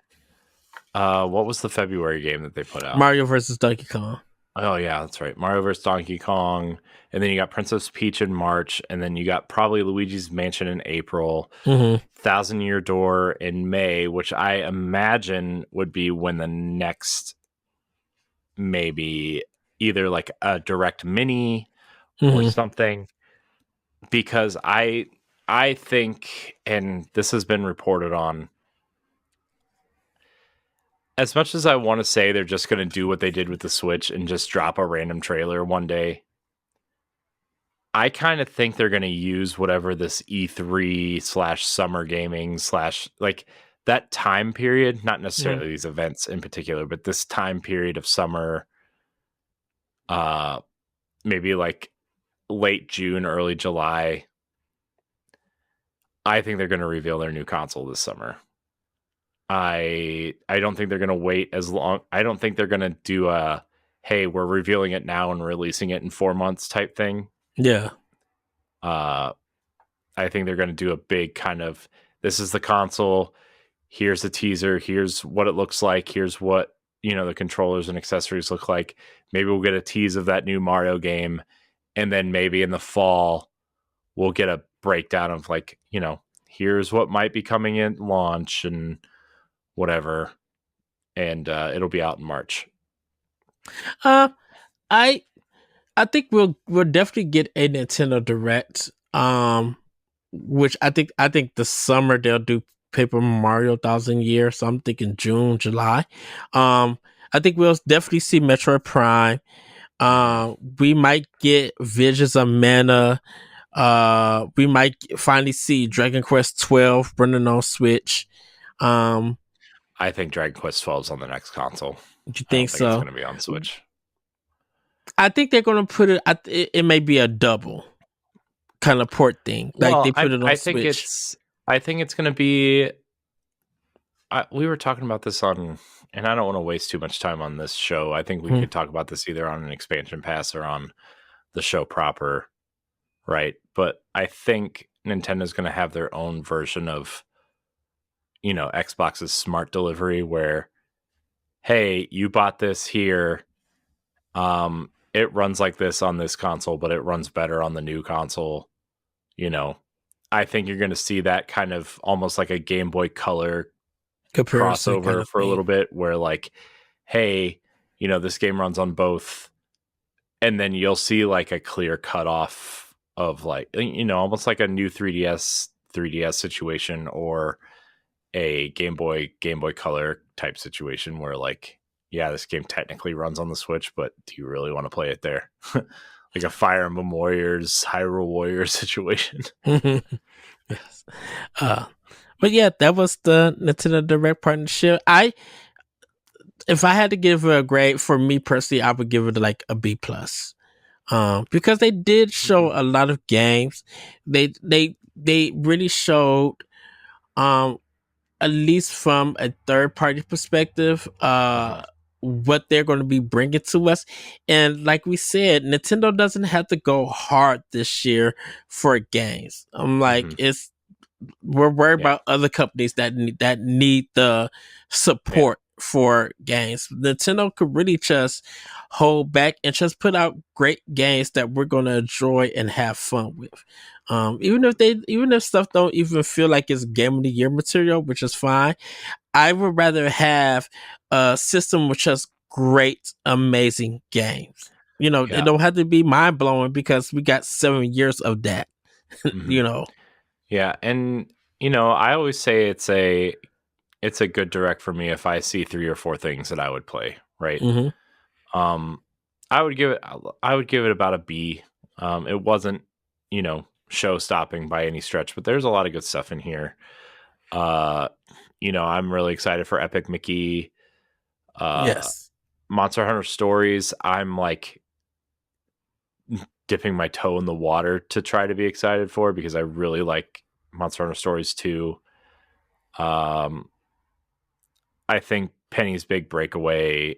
What was the February game that they put out? Mario versus Donkey Kong. Oh yeah, that's right. Mario vs. Donkey Kong, and then you got Princess Peach in March, and then you got probably Luigi's Mansion in April, Mm-hmm. Thousand Year Door in May, which I imagine would be when the next maybe either like a direct mini or Mm-hmm. something, because I think, and this has been reported on, as much as I want to say they're just going to do what they did with the Switch and just drop a random trailer one day, I kind of think they're going to use whatever this E3 slash summer gaming slash like that time period, not Mm-hmm. necessarily these events in particular, but this time period of summer, uh, maybe like late June, early July. I think they're going to reveal their new console this summer. I don't think they're going to wait as long. I don't think they're going to do a, hey, we're revealing it now and releasing it in 4 months type thing. Yeah. Uh, I think they're going to do a big kind of, this is the console. Here's the teaser. Here's what it looks like. Here's what, the controllers and accessories look like. Maybe we'll get a tease of that new Mario game. And then maybe in the fall, we'll get a breakdown of like, here's what might be coming in launch and whatever. And it'll be out in March. Uh, I I think we'll definitely get a Nintendo Direct. Which I think the summer they'll do Paper Mario Thousand Year. So I'm thinking June, July. Um, I think we'll definitely see Metroid Prime. Mhm. We might get Visions of Mana. We might finally see Dragon Quest 12 running on Switch. Um, I think Dragon Quest 12 is on the next console. do you I think don't think it's so? going to be on Switch. I think they're gonna put it. It may be a double kind of port thing, like they Well, put it on I think Switch. it's going to be. We were talking about this on, and I don't want to waste too much time on this show. I think we Hmm. could talk about this either on an expansion pass or on the show proper, right? But I think Nintendo's going to have their own version of, Xbox's smart delivery, where, hey, you bought this here. It runs like this on this console, but it runs better on the new console. You know, I think you're going to see that kind of almost like a Game Boy Color Comparison kind crossover of for a thing. little bit, where like, hey, this game runs on both, and then you'll see like a clear cutoff of like, almost like a new 3DS situation, or a Game Boy Color type situation, where like, yeah, this game technically runs on the Switch, but do you really want to play it there? Like a Fire Emblem Warriors, Hyrule Warriors situation. Yes. Uh, but yeah, that was the Nintendo Direct partnership. If I had to give it a grade for me personally, I would give it like a B plus. Because they did show Mhm. a lot of games. They really showed, um, at least from a third party perspective, Uh-huh. what they're going to be bringing to us. And like we said, Nintendo doesn't have to go hard this year for games. I'm like, Hmm. we're worried Yeah. about other companies that need the Yeah. support for games. Nintendo could really just hold back and just put out great games that we're gonna enjoy and have fun with. Even if stuff don't even feel like it's game of the year material, which is fine. I would rather have a system with just great, amazing games. It Yeah. don't have to be mind blowing because we got 7 years of that. Hmm. you know. Yeah. And I always say it's a good direct for me if I see 3 or 4 things that I would play, right? Hmm. Um I would give it about a B. It wasn't, show stopping by any stretch, but there's a lot of good stuff in here. Uh, I'm really excited for Epic Mickey. Yes. Monster Hunter Stories. I'm like dipping my toe in the water to try to be excited for because I really like Monster Hunter Stories 2. I think Penny's Big Breakaway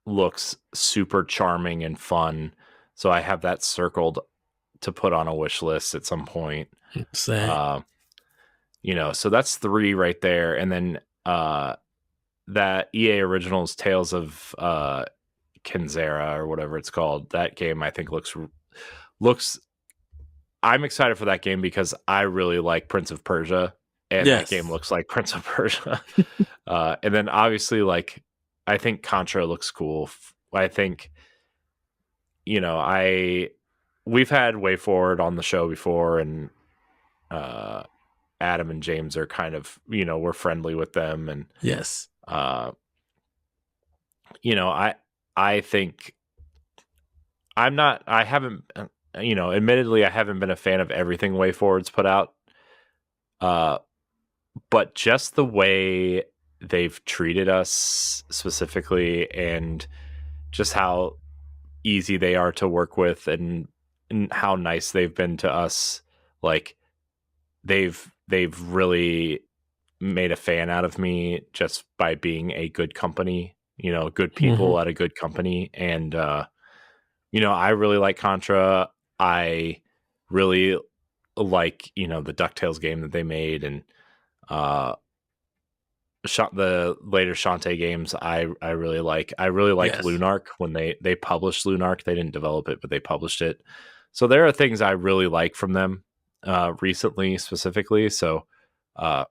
looks super charming and fun. So I have that circled to put on a wish list at some point. Same. So that's 3 right there. And then that EA Originals Tales of Kenzera or whatever it's called, that game I think looks I'm excited for that game because I really like Prince of Persia, and that game Yes. looks like Prince of Persia. And then obviously, like, I think Contra looks cool. I think, we've had Way Forward on the show before, and Adam and James are kind of, we're friendly with them, and Yes. I think I haven't, admittedly, I haven't been a fan of everything Way Forward's put out. But just the way they've treated us specifically, and just how easy they are to work with, and how nice they've been to us, like they've really made a fan out of me just by being a good company, good people at a good company. And I really like Contra. I really like, the DuckTales game that they made, and the later Shantae games I really like. I really like Yes. Lunark when they published Lunark. They didn't develop it, but they published it. So there are things I really like from them recently specifically. So I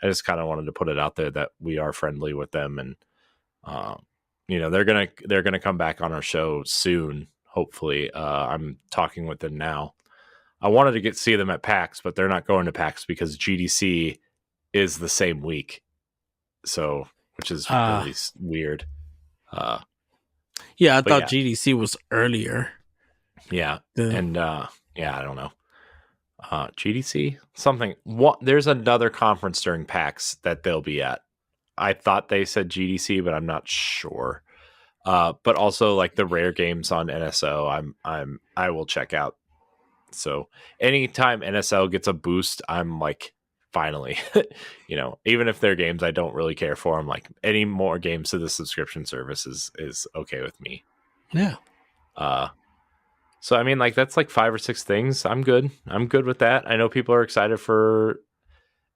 just kind of wanted to put it out there that we are friendly with them, and they're gonna come back on our show soon. Hopefully, I'm talking with them now. I wanted to see them at PAX, but they're not going to PAX because GDC is the same week. So, which is really weird. Yeah, I thought Yeah, GDC was earlier. yeah, The, and I don't know. GDC something. What? There's another conference during PAX that they'll be at. I thought they said GDC, but I'm not sure. But also like the rare games on NSO, I will check out. So anytime NSL gets a boost, I'm like, finally, even if they're games I don't really care for, I'm like, any more games to the subscription service is okay with me. yeah. So I mean, like, that's like 5 or 6 things. I'm good with that. I know people are excited for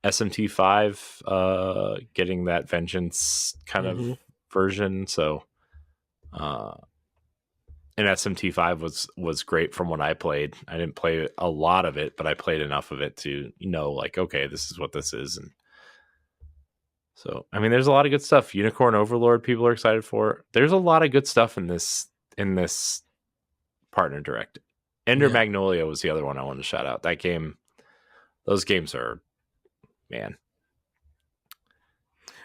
SMT5 getting that Vengeance kind of version. So and SMT5 was great from what I played. I didn't play a lot of it, but I played enough of it to like, okay, this is what this is. And so I mean, there's a lot of good stuff. Unicorn Overlord, people are excited for. There's a lot of good stuff in this partner direct. Ender Magnolia was the other one I wanted to shout out. That game, those games are, man.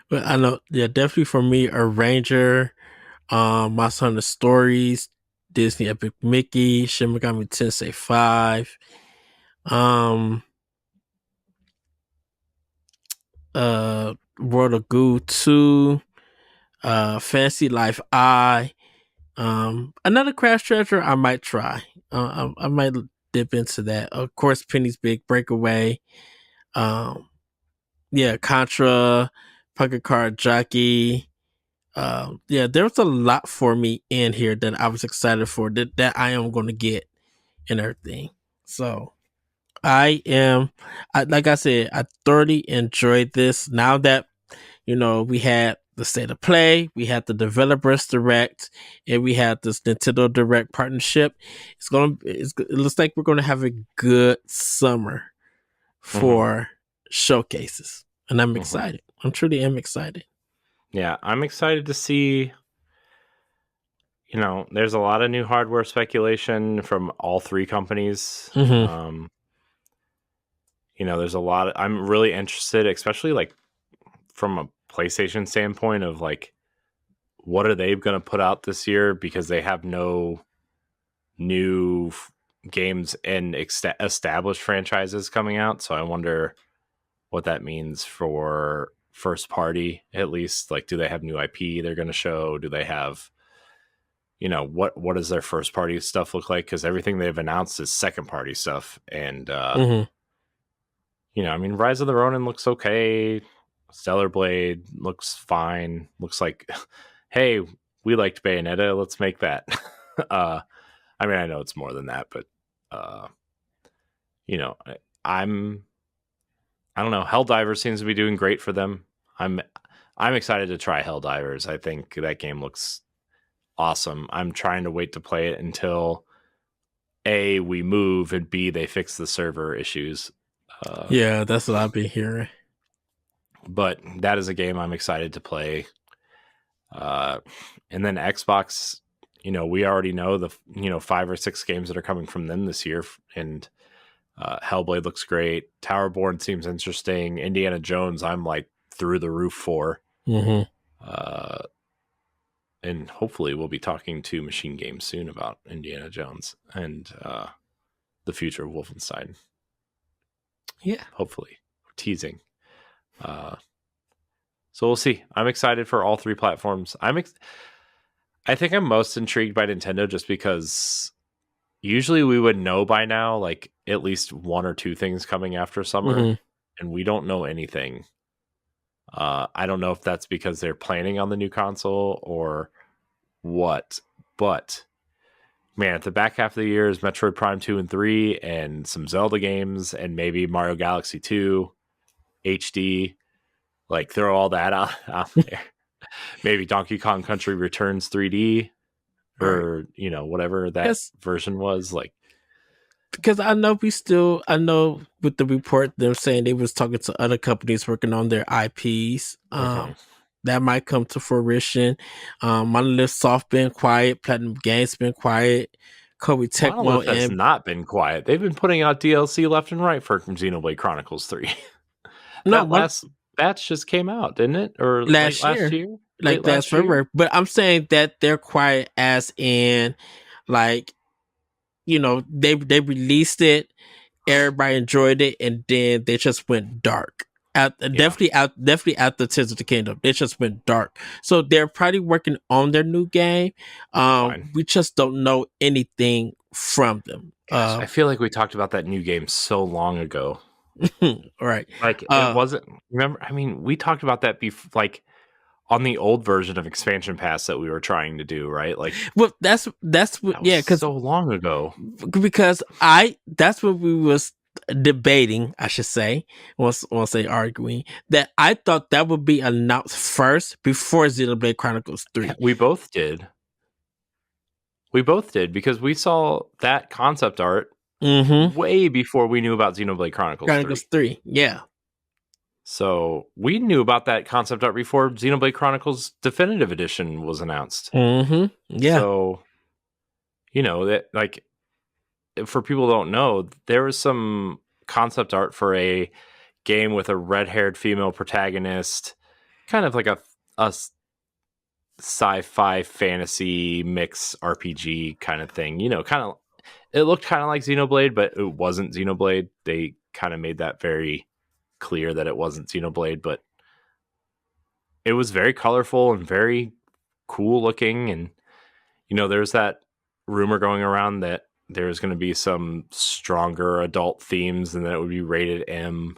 But I know, yeah, definitely for me, a Ranger, Monster Hunter Stories, Disney Epic Mickey, Shin Megami Tensei 5, World of Goo 2, Fantasy Life I, another Crash Treasure I might try. I might dip into that. Of course, Penny's Big Breakaway. Contra, Pocket Card Jockey. There was a lot for me in here that I was excited for that I am going to get and everything. So like I said, I thoroughly enjoyed this. Now that we had the State of Play, we had the Developers Direct, and we had this Nintendo Direct partnership. It looks like we're gonna have a good summer for showcases, and I'm excited. I truly am excited. Yeah, I'm excited to see. There's a lot of new hardware speculation from all 3 companies. There's a lot. I'm really interested, especially like from a PlayStation standpoint, of like what are they going to put out this year, because they have no new games and established franchises coming out. So I wonder what that means for first party, at least. Like, do they have new IP they're going to show? Do they have, what does their first party stuff look like? Because everything they've announced is second party stuff. And, I mean, Rise of the Ronin looks okay. Stellar Blade looks fine. Looks like, hey, we liked Bayonetta. Let's make that. I mean, I know it's more than that, but, I don't know. Helldivers seems to be doing great for them. I'm excited to try Helldivers. I think that game looks awesome. I'm trying to wait to play it until A, we move, and B, they fix the server issues. Yeah, that's what I've been hearing. But that is a game I'm excited to play. And then Xbox, we already know the 5 or 6 games that are coming from them this year, and Hellblade looks great. Towerborn seems interesting. Indiana Jones, I'm like through the roof for. And hopefully we'll be talking to Machine Games soon about Indiana Jones and the future of Wolfenstein. Yeah. Hopefully. We're teasing. So we'll see. I'm excited for all 3 platforms. I think I'm most intrigued by Nintendo just because usually we would know by now, like, at least 1 or 2 things coming after summer, and we don't know anything. I don't know if that's because they're planning on the new console or what, but man, at the back half of the year is Metroid Prime 2 and 3 and some Zelda games and maybe Mario Galaxy 2 HD. Like, throw all that out there. Maybe Donkey Kong Country Returns 3D, or whatever that version was. Like, because I know with the report they're saying they was talking to other companies working on their IPs. That might come to fruition. Monolith Soft been quiet. Platinum Games been quiet. Koei Tecmo Monolith has not been quiet. They've been putting out DLC left and right for Xenoblade Chronicles 3. Last batch just came out, didn't it? Or last year? Like last February. But I'm saying that they're quiet as in, like, they released it, everybody enjoyed it, and then they just went dark. Definitely after Tears of the Kingdom, they just went dark. So they're probably working on their new game. We just don't know anything from them. Gosh, I feel like we talked about that new game so long ago. Right. Like, it wasn't. Remember? I mean, we talked about that like on the old version of Expansion Pass that we were trying to do, right? Like, well, that's what, yeah, because so long ago. Because that's what we was debating, I should say, won't say arguing, that I thought that would be announced first before Xenoblade Chronicles 3. We both did. Because we saw that concept art way before we knew about Xenoblade Chronicles 3. Yeah. So we knew about that concept art before Xenoblade Chronicles Definitive Edition was announced. Yeah. So, that, like, for people who don't know, there was some concept art for a game with a red-haired female protagonist, kind of like a sci-fi fantasy mix RPG kind of thing. It looked kind of like Xenoblade, but it wasn't Xenoblade. They kind of made that very clear that it wasn't Xenoblade, but it was very colorful and very cool looking. And there's that rumor going around that there's going to be some stronger adult themes and that it would be rated M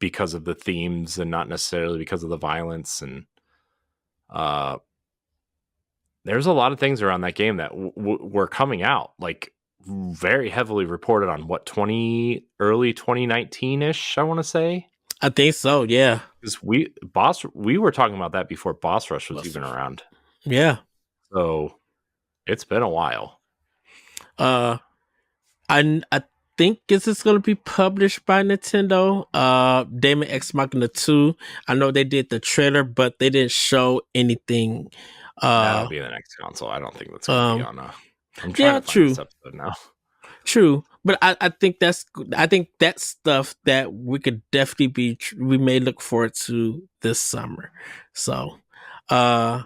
because of the themes and not necessarily because of the violence. And there's a lot of things around that game that were coming out, like, very heavily reported on early 2019-ish, I want to say. I think so, yeah. Because we were talking about that before Boss Rush was even around. Yeah. So it's been a while. I think this is going to be published by Nintendo. Daemon X Machina 2. I know they did the trailer, but they didn't show anything. That'll be the next console. I don't think that's going to be on a... I'm trying to find true. this episode now. True, but I think that's stuff that we could definitely we may look forward to this summer. So, Uh,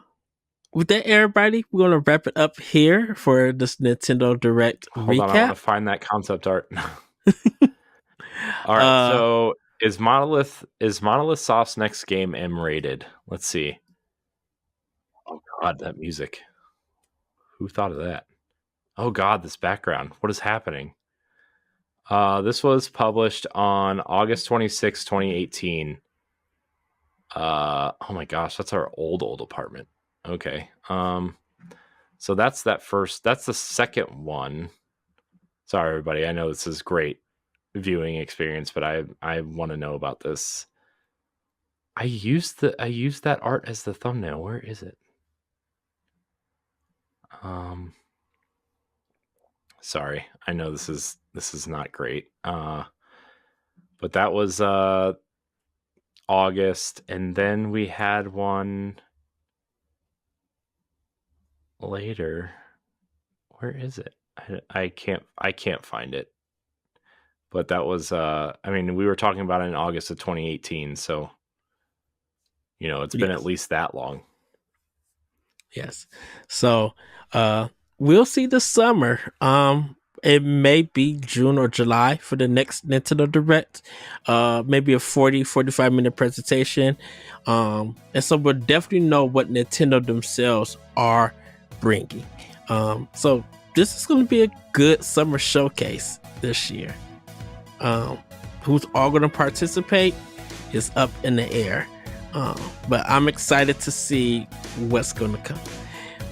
with that, everybody, we're gonna wrap it up here for this Nintendo Direct Hold on, I want to recap. find that concept art. All right, Uh, so is Monolith Soft's next game M rated? Let's see. Oh God, that music. Who thought of that? Oh God, this background. What is happening? This was published on August 26, 2018. Oh my gosh, that's our old apartment. Okay. So that's the second one. Sorry everybody. I know this is great viewing experience, but I want to know about this. I used that art as the thumbnail. Where is it? Sorry. I know this is not great. But that was August, and then we had one later. Where is it? I can't find it. But that was I mean, we were talking about it in August of 2018, so it's been at least that long. Yes. So we'll see this summer. It may be June or July for the next Nintendo Direct. Maybe a 45-minute presentation. And so we'll definitely know what Nintendo themselves are bringing. So this is going to be a good summer showcase this year. Who's all going to participate is up in the air. But I'm excited to see what's going to come.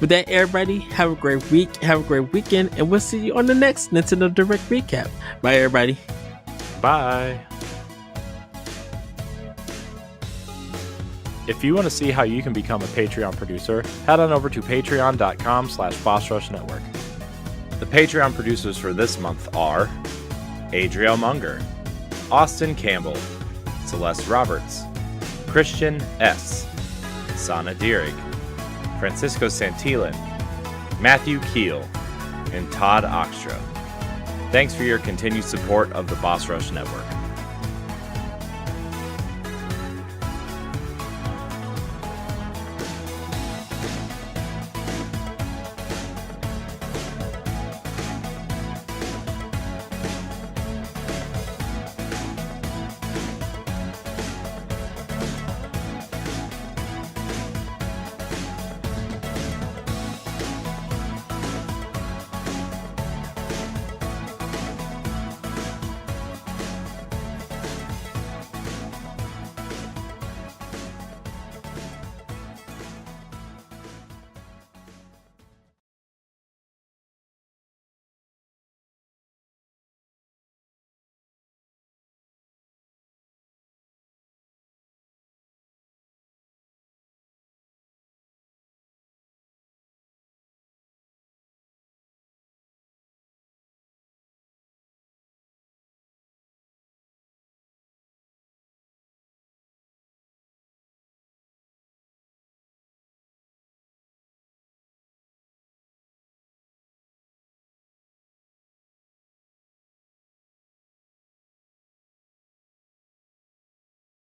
With that, everybody, have a great week, have a great weekend, and we'll see you on the next Nintendo Direct recap. Bye, everybody. Bye. If you want to see how you can become a Patreon producer, head on over to patreon.com/BossRushNetwork. The Patreon producers for this month are Adriel Munger, Austin Campbell, Celeste Roberts, Christian S., Sana Dirrig, Francisco Santillan, Matthew Keel, and Todd Oxtra. Thanks for your continued support of the Boss Rush Network.